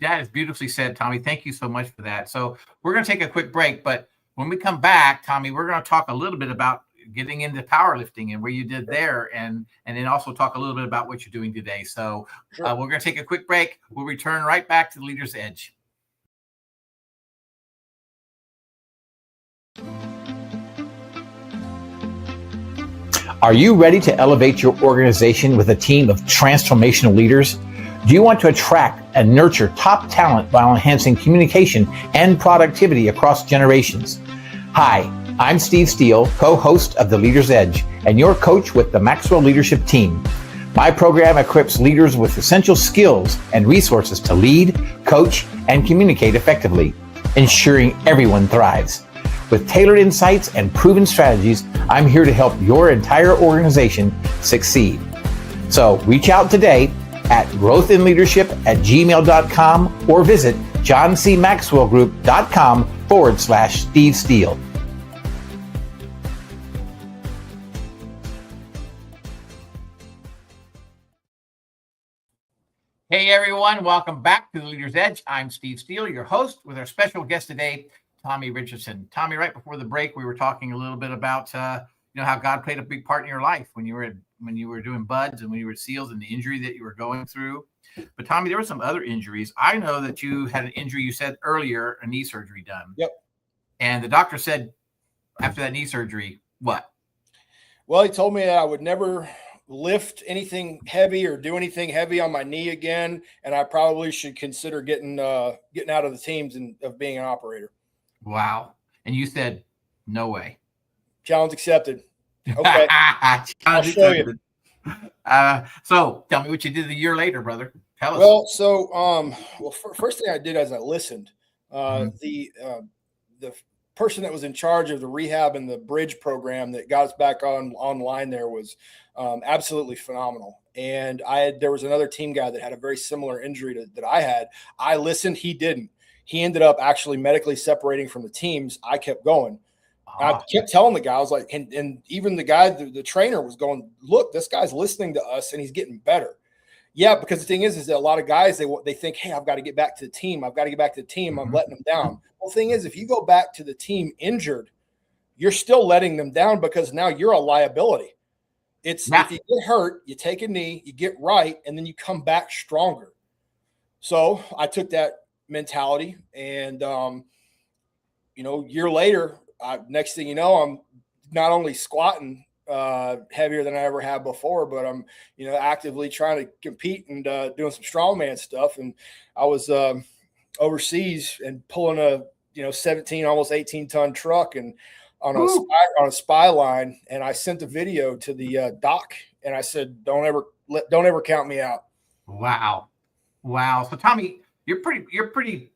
That is beautifully said, Tommy. Thank you so much for that. So we're going to take a quick break, but when we come back, Tommy, we're going to talk a little bit about getting into powerlifting and where you did there, and then also talk a little bit about what you're doing today. So we're going to take a quick break. We'll return right back to the Leader's Edge. Are you ready to elevate your organization with a team of transformational leaders? Do you want to attract and nurture top talent while enhancing communication and productivity across generations? Hi, I'm Steve Steele, co-host of The Leader's Edge, and your coach with the Maxwell Leadership Team. My program equips leaders with essential skills and resources to lead, coach, and communicate effectively, ensuring everyone thrives. With tailored insights and proven strategies, I'm here to help your entire organization succeed. So reach out today at growthinleadership@gmail.com or visit johncmaxwellgroup.com/Steve Steele. Hey everyone, welcome back to the Leader's Edge. I'm Steve Steele, your host, with our special guest today, Tommy Richardson. Tommy, right before the break, we were talking a little bit about how God played a big part in your life when you were doing buds and when you were SEALs and the injury that you were going through. But Tommy, there were some other injuries. I know that you had an injury, you said earlier, a knee surgery done. Yep. And the doctor said after that knee surgery, what? Well, he told me that I would never lift anything heavy or do anything heavy on my knee again, and I probably should consider getting out of the teams and of being an operator. Wow. And you said, no way. Challenge accepted. Okay. I'll show you. So tell me what you did a year later, brother. Tell us. Well, so first thing I did is I listened. The person that was in charge of the rehab and the bridge program that got us back online there was absolutely phenomenal. And there was another team guy that had a very similar injury that I had. I listened. He didn't. He ended up actually medically separating from the teams. I kept going. I kept telling the guy, I was like, and even the guy, the trainer was going, look, this guy's listening to us and he's getting better. Yeah, because the thing is that a lot of guys, they think, hey, I've got to get back to the team. I'm letting them down. Well, the thing is, if you go back to the team injured, you're still letting them down because now you're a liability. If you get hurt, you take a knee, you get right, and then you come back stronger. So I took that mentality, and year later, next thing you know, I'm not only squatting heavier than I ever have before, but I'm actively trying to compete and doing some strongman stuff. And I was overseas and pulling a 17, almost 18 ton truck and on a spy line. And I sent the video to the doc, and I said, don't ever count me out. Wow. So Tommy, you're pretty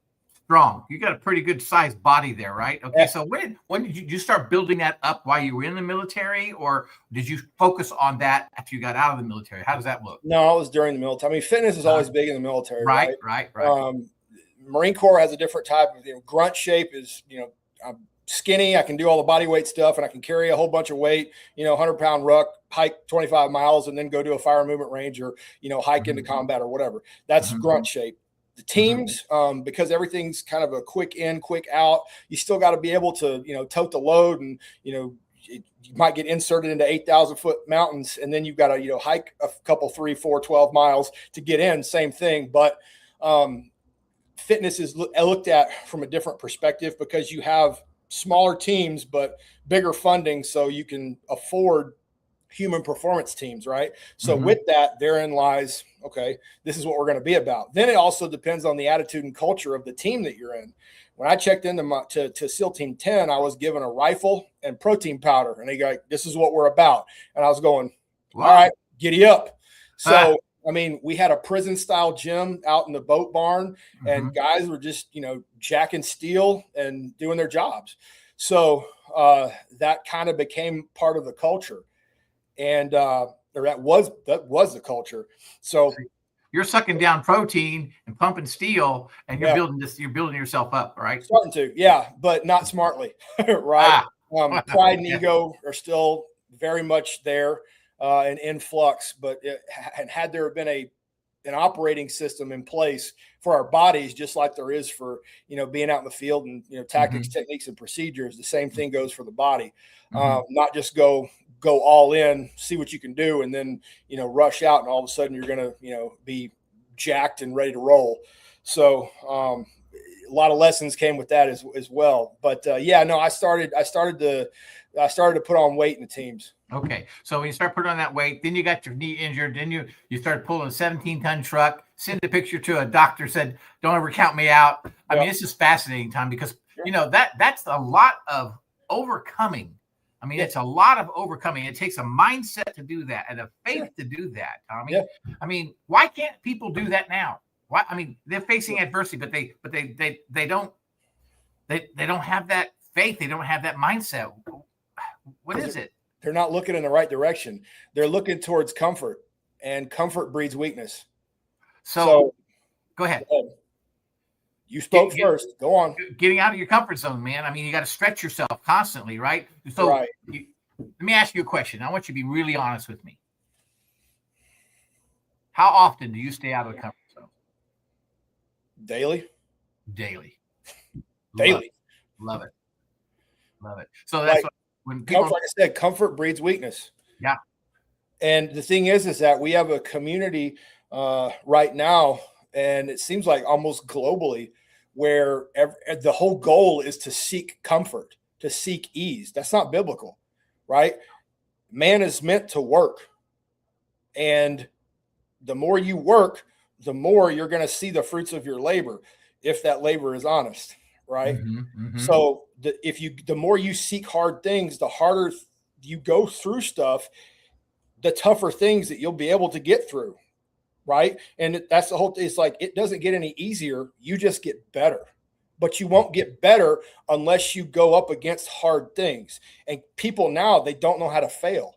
strong. You got a pretty good sized body there, right? Okay. Yeah. So when did you start building that up while you were in the military, or did you focus on that after you got out of the military? How does that look? No, it was during the military. I mean, fitness is always big in the military, right? Right. Marine Corps has a different type of grunt shape. Is I'm skinny. I can do all the body weight stuff, and I can carry a whole bunch of weight. 100-pound ruck, hike 25 miles, and then go to a fire movement range, or hike into combat or whatever. That's grunt shape. The teams, because everything's kind of a quick in, quick out, you still got to be able to, tote the load, and, you might get inserted into 8,000-foot mountains, and then you've got to, hike a couple, 3, 4, 12 miles to get in, same thing. But fitness is looked at from a different perspective because you have smaller teams, but bigger funding, so you can afford human performance teams, right? So with that, therein lies, okay, this is what we're going to be about. Then it also depends on the attitude and culture of the team that you're in. When I checked into to SEAL Team 10, I was given a rifle and protein powder, and they go, this is what we're about. And I was going, all right, giddy up. So, I mean, we had a prison-style gym out in the boat barn, and guys were just, jacking steel and doing their jobs. So that kind of became part of the culture. And or that was the culture. So you're sucking down protein and pumping steel, and you're building yourself up, right? Starting to, yeah, but not smartly, right? Pride and ego are still very much there and in flux. But had there been an operating system in place for our bodies, just like there is for being out in the field and tactics, techniques, and procedures, the same thing goes for the body. Not just go all in, see what you can do, and then rush out, and all of a sudden you're going to be jacked and ready to roll. So a lot of lessons came with that as well. But I started to put on weight in the teams. Okay, so when you start putting on that weight, then you got your knee injured, then you started pulling a 17-ton truck, send a picture to a doctor, said, don't ever count me out. I mean, this is fascinating, Tom, because that's a lot of overcoming. I mean, it's a lot of overcoming. It takes a mindset to do that and a faith to do that, Tommy. Yeah. I mean, why can't people do that now? Why? I mean, they're facing adversity, but they don't have that faith. They don't have that mindset. What is it? They're not looking in the right direction. They're looking towards comfort, and comfort breeds weakness. So go ahead. You spoke first. Go on. Getting out of your comfort zone, man. I mean, you got to stretch yourself constantly, right? So right. Let me ask you a question. I want you to be really honest with me. How often do you stay out of the comfort zone? Daily. Daily. Love it. So that's when people, like I said, comfort breeds weakness. Yeah. And the thing is that we have a community right now, and it seems like almost globally, where the whole goal is to seek comfort, to seek ease. That's not biblical, right? Man is meant to work. And the more you work, the more you're going to see the fruits of your labor, if that labor is honest, right? So the more you seek hard things, the harder you go through stuff, the tougher things that you'll be able to get through, right? And that's the whole thing. It's like, it doesn't get any easier. You just get better. But you won't get better unless you go up against hard things. And people now, they don't know how to fail.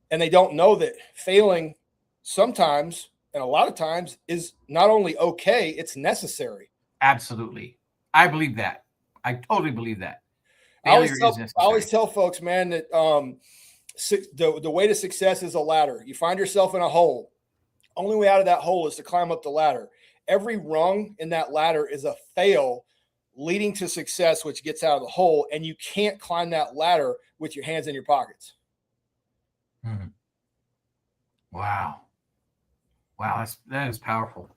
And they don't know that failing sometimes, and a lot of times, is not only okay, it's necessary. Absolutely. I believe that. I totally believe that. I always tell folks, man, that the way to success is a ladder. You find yourself in a hole. Only way out of that hole is to climb up the ladder. Every rung in that ladder is a fail leading to success, which gets out of the hole. And you can't climb that ladder with your hands in your pockets. Wow. That is powerful.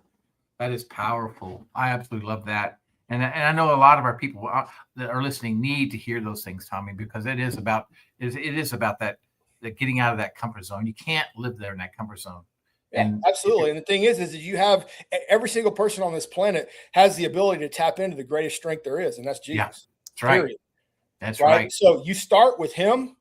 That is powerful. I absolutely love that. And I know a lot of our people that are listening need to hear those things, Tommy, because it is about that getting out of that comfort zone. You can't live there in that comfort zone. Yeah, absolutely. And the thing is that you have every single person on this planet has the ability to tap into the greatest strength there is, and that's Jesus. Yeah, that's right. Period. That's right. So you start with him,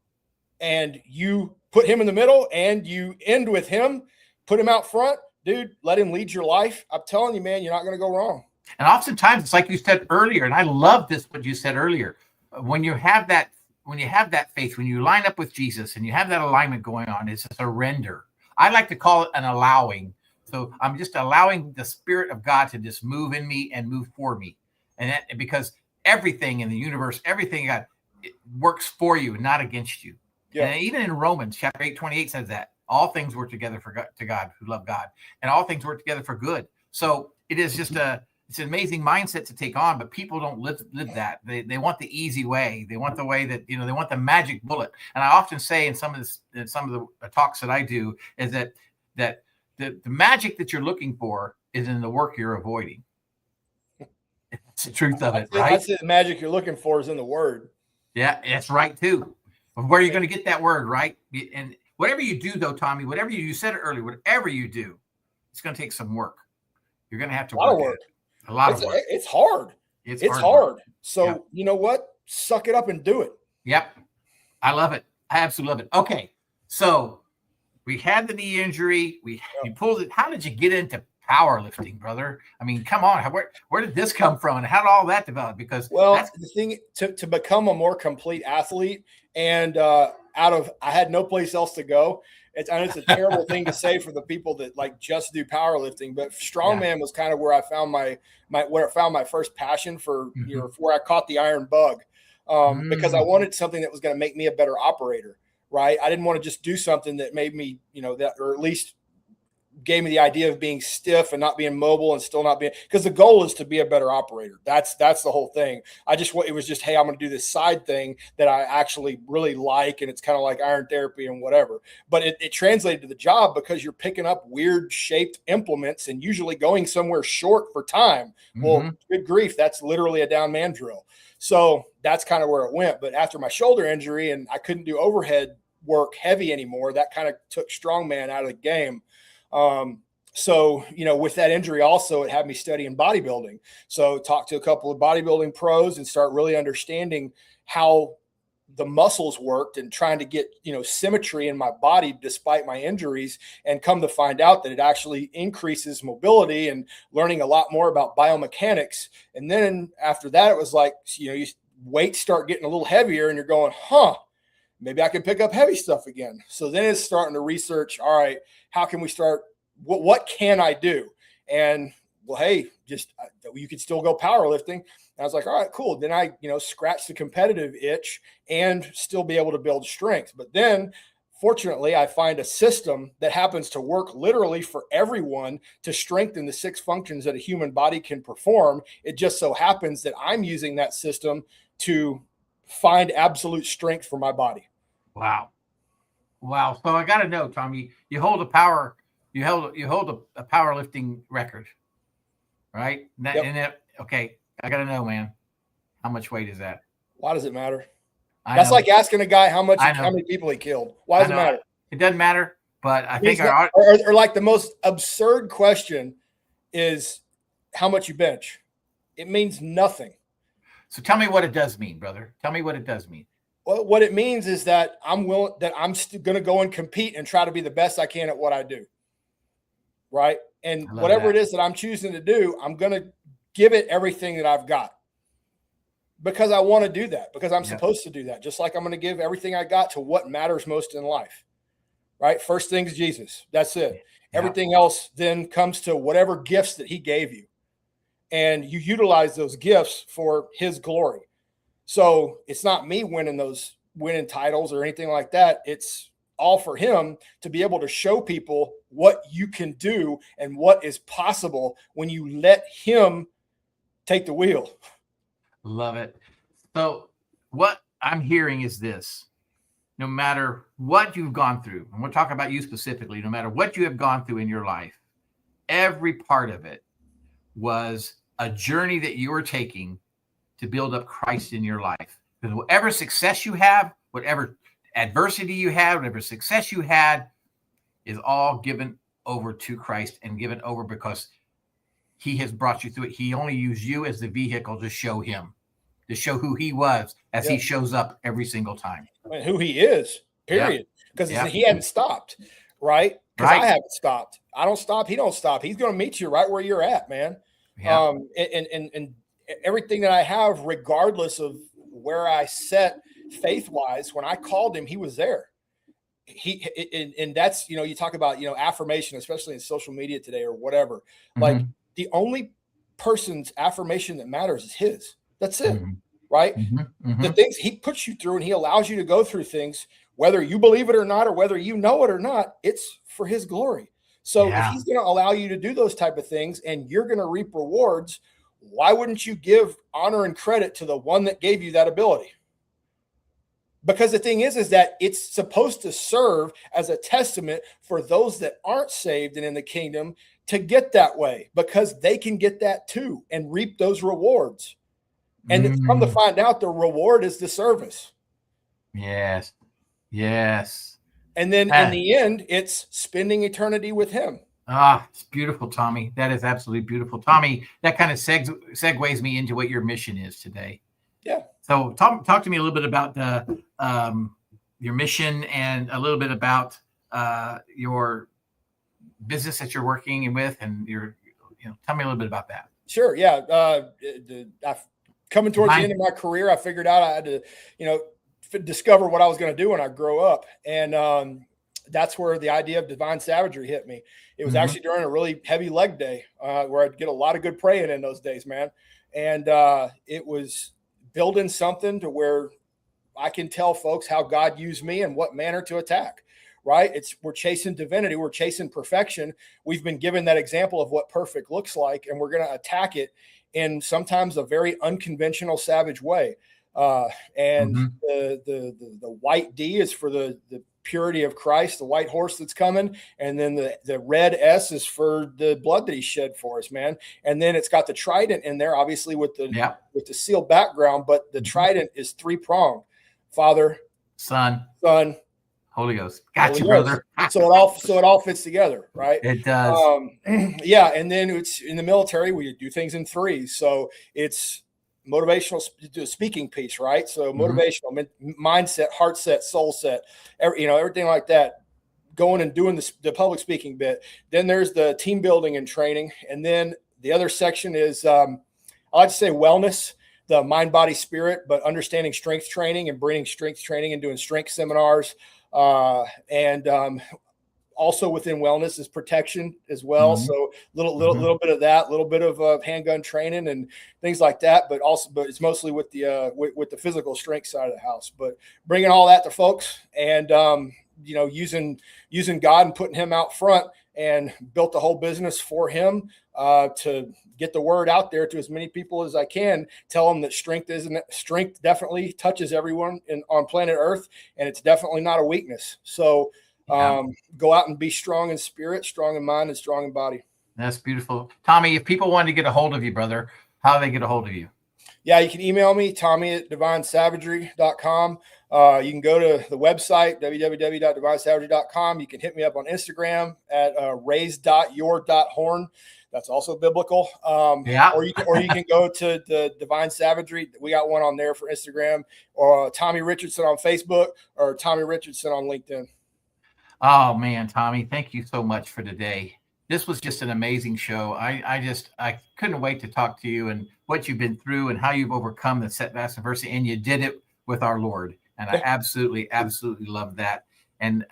and you put him in the middle, and you end with him. Put him out front, dude. Let him lead your life. I'm telling you, man, you're not going to go wrong. And oftentimes, it's like you said earlier, and I love this, what you said earlier. When you have that faith, when you line up with Jesus and you have that alignment going on, it's a surrender. I like to call it an allowing. So I'm just allowing the Spirit of God to just move in me and move for me. And that, because everything in the universe, everything God, it works for you, not against you. Yeah. And even in Romans chapter 8:28 says that all things work together to God who love God, and all things work together for good. So it is just it's an amazing mindset to take on, but people don't live that. They want the easy way. They want the way that, they want the magic bullet. And I often say in some of the talks that I do is that the magic that you're looking for is in the work you're avoiding. It's the truth of it, right? I'd say the magic you're looking for is in the word. Yeah, that's right too. Where are you going to get that word, right? And whatever you do, though, Tommy, whatever you said it earlier, whatever you do, it's going to take some work. You're going to have to work. A lot of work. It's hard. It's hard. So You know what? Suck it up and do it. Yep. I love it. I absolutely love it. Okay. So we had the knee injury. You pulled it. How did you get into powerlifting, brother? I mean, come on. Where did this come from? And how did all that develop? Because the thing to become a more complete athlete, and I had no place else to go. It's a terrible thing to say for the people that like just do powerlifting, but strongman was kind of where I found my first passion for, where I caught the iron bug, because I wanted something that was going to make me a better operator. Right. I didn't want to just do something that made me, or at least gave me the idea of being stiff and not being mobile and still not being, because the goal is to be a better operator. That's the whole thing. It was just, hey, I'm going to do this side thing that I actually really like. And it's kind of like iron therapy and whatever, but it translated to the job because you're picking up weird shaped implements and usually going somewhere short for time. Well, good grief. That's literally a down man drill. So that's kind of where it went. But after my shoulder injury and I couldn't do overhead work heavy anymore, that kind of took strongman out of the game. So, with that injury also, it had me studying bodybuilding. So talk to a couple of bodybuilding pros and start really understanding how the muscles worked and trying to get, symmetry in my body despite my injuries, and come to find out that it actually increases mobility, and learning a lot more about biomechanics. And then after that, it was like, you weights start getting a little heavier and you're going, maybe I can pick up heavy stuff again. So then it's starting to research, all right, how can we start? What can I do? And well, hey, you could still go powerlifting. And I was like, all right, cool. Then I, scratch the competitive itch and still be able to build strength. But then fortunately, I find a system that happens to work literally for everyone to strengthen the 6 functions that a human body can perform. It just so happens that I'm using that system to find absolute strength for my body. Wow. So I got to know, Tommy, you hold a powerlifting record, right? Okay. I got to know, man, how much weight is that? Why does it matter? That's like asking a guy how many people he killed. Why does it matter? It doesn't matter, but I think or like the most absurd question is how much you bench. It means nothing. So tell me what it does mean, brother. Tell me what it does mean. Well, what it means is that I'm going to go and compete and try to be the best I can at what I do. Right? And whatever it is that I'm choosing to do, I'm going to give it everything that I've got. Because I want to do that, because I'm supposed to do that. Just like I'm going to give everything I got to what matters most in life, right? First thing's Jesus. That's it. Yeah. Everything else then comes to whatever gifts that he gave you. And you utilize those gifts for his glory. So it's not me winning titles or anything like that. It's all for him to be able to show people what you can do and what is possible when you let him take the wheel. Love it. So what I'm hearing is this: no matter what you've gone through, and we'll talk about you specifically, no matter what you have gone through in your life, every part of it was a journey that you were taking to build up Christ in your life. Because whatever success you have, whatever adversity you had, whatever success you had, is all given over to Christ and given over because he has brought you through it. He only used you as the vehicle to show him, to show who he was as he shows up every single time. And who he is, period. Because he hadn't stopped, right? Because I haven't stopped. I don't stop. He don't stop. He's going to meet you right where you're at, man. Yeah. And everything that I have, regardless of where I set faith-wise, when I called him, he was there. And that's, you talk about, affirmation, especially in social media today or whatever. Mm-hmm. Like, the only person's affirmation that matters is his. That's it. Mm-hmm. Right? Mm-hmm. Mm-hmm. The things he puts you through and he allows you to go through things, whether you believe it or not, or whether you know it or not, it's for his glory. So if he's going to allow you to do those type of things and you're going to reap rewards, why wouldn't you give honor and credit to the one that gave you that ability? Because the thing is that it's supposed to serve as a testament for those that aren't saved and in the kingdom to get that way, because they can get that too and reap those rewards. And it's come to find out the reward is the service. Yes. And then in the end, it's spending eternity with him. It's beautiful, Tommy. That is absolutely beautiful. Tommy, that kind of segues me into what your mission is today. Yeah. So talk to me a little bit about your mission and a little bit about your business that you're working with, and tell me a little bit about that. Sure. Yeah. Coming towards the end of my career, I figured out I had to, discover what I was going to do when I grow up. And that's where the idea of divine savagery hit me. It was actually during a really heavy leg day where I'd get a lot of good praying in those days, man. And it was building something to where I can tell folks how God used me and what manner to attack, right? We're chasing divinity. We're chasing perfection. We've been given that example of what perfect looks like, and we're going to attack it in sometimes a very unconventional, savage way. The white D is for the purity of Christ, the white horse that's coming. And then the red S is for the blood that he shed for us, man. And then it's got the trident in there, obviously with the seal background, but the trident is 3-pronged: Father, Son, Holy Ghost. Gotcha, brother. So it all fits together, right? It does. And then it's in the military, we do things in 3. So it's motivational speaking piece, right? So motivational, mindset, heart set, soul set, everything like that, going and doing the public speaking bit. Then there's the team building and training. And then the other section is, I like to say wellness, the mind, body, spirit, but understanding strength training and bringing strength training and doing strength seminars. also within wellness is protection as well. Mhm. So little bit of that, little bit of handgun training and things like that. But it's mostly with the physical strength side of the house. But bringing all that to folks and using God and putting Him out front, and built the whole business for Him to get the word out there to as many people as I can. Tell them that strength definitely touches everyone on planet Earth, and it's definitely not a weakness. So go out and be strong in spirit, strong in mind, and strong in body. That's beautiful. Tommy, if people want to get a hold of you, brother, how do they get a hold of you? Yeah, you can email me, Tommy@divinesavagery.com. You can go to the website, www.divinesavagery.com. You can hit me up on Instagram at raise.your.horn. That's also biblical. Or you can go to the Divine Savagery. We got one on there for Instagram, or Tommy Richardson on Facebook, or Tommy Richardson on LinkedIn. Oh man, Tommy, thank you so much for today. This was just an amazing show. I couldn't wait to talk to you and what you've been through and how you've overcome the setbacks and adversity, and you did it with our Lord. And I absolutely love that. And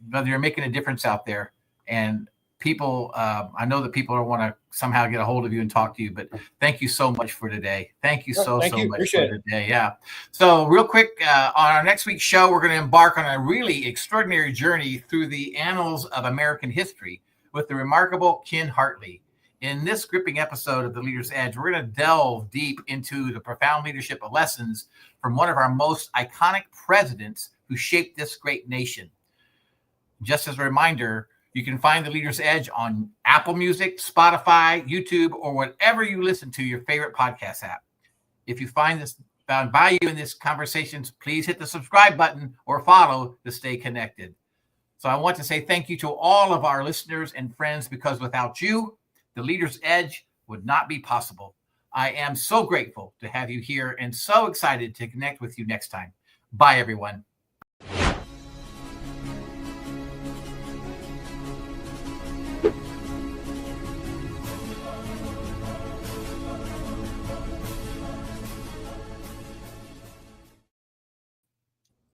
brother, you're making a difference out there. And people, I know that people want to somehow get a hold of you and talk to you, but thank you so much for today. Thank you so much for today. Yeah. So real quick, on our next week's show, we're going to embark on a really extraordinary journey through the annals of American history with the remarkable Ken Hartley. In this gripping episode of The Leader's Edge, we're going to delve deep into the profound leadership lessons from one of our most iconic presidents who shaped this great nation. Just as a reminder, you can find The Leader's Edge on Apple Music, Spotify, YouTube, or whatever you listen to your favorite podcast app. If you found value in this conversation, please hit the subscribe button or follow to stay connected. So I want to say thank you to all of our listeners and friends, because without you, The Leader's Edge would not be possible. I am so grateful to have you here and so excited to connect with you next time. Bye, everyone.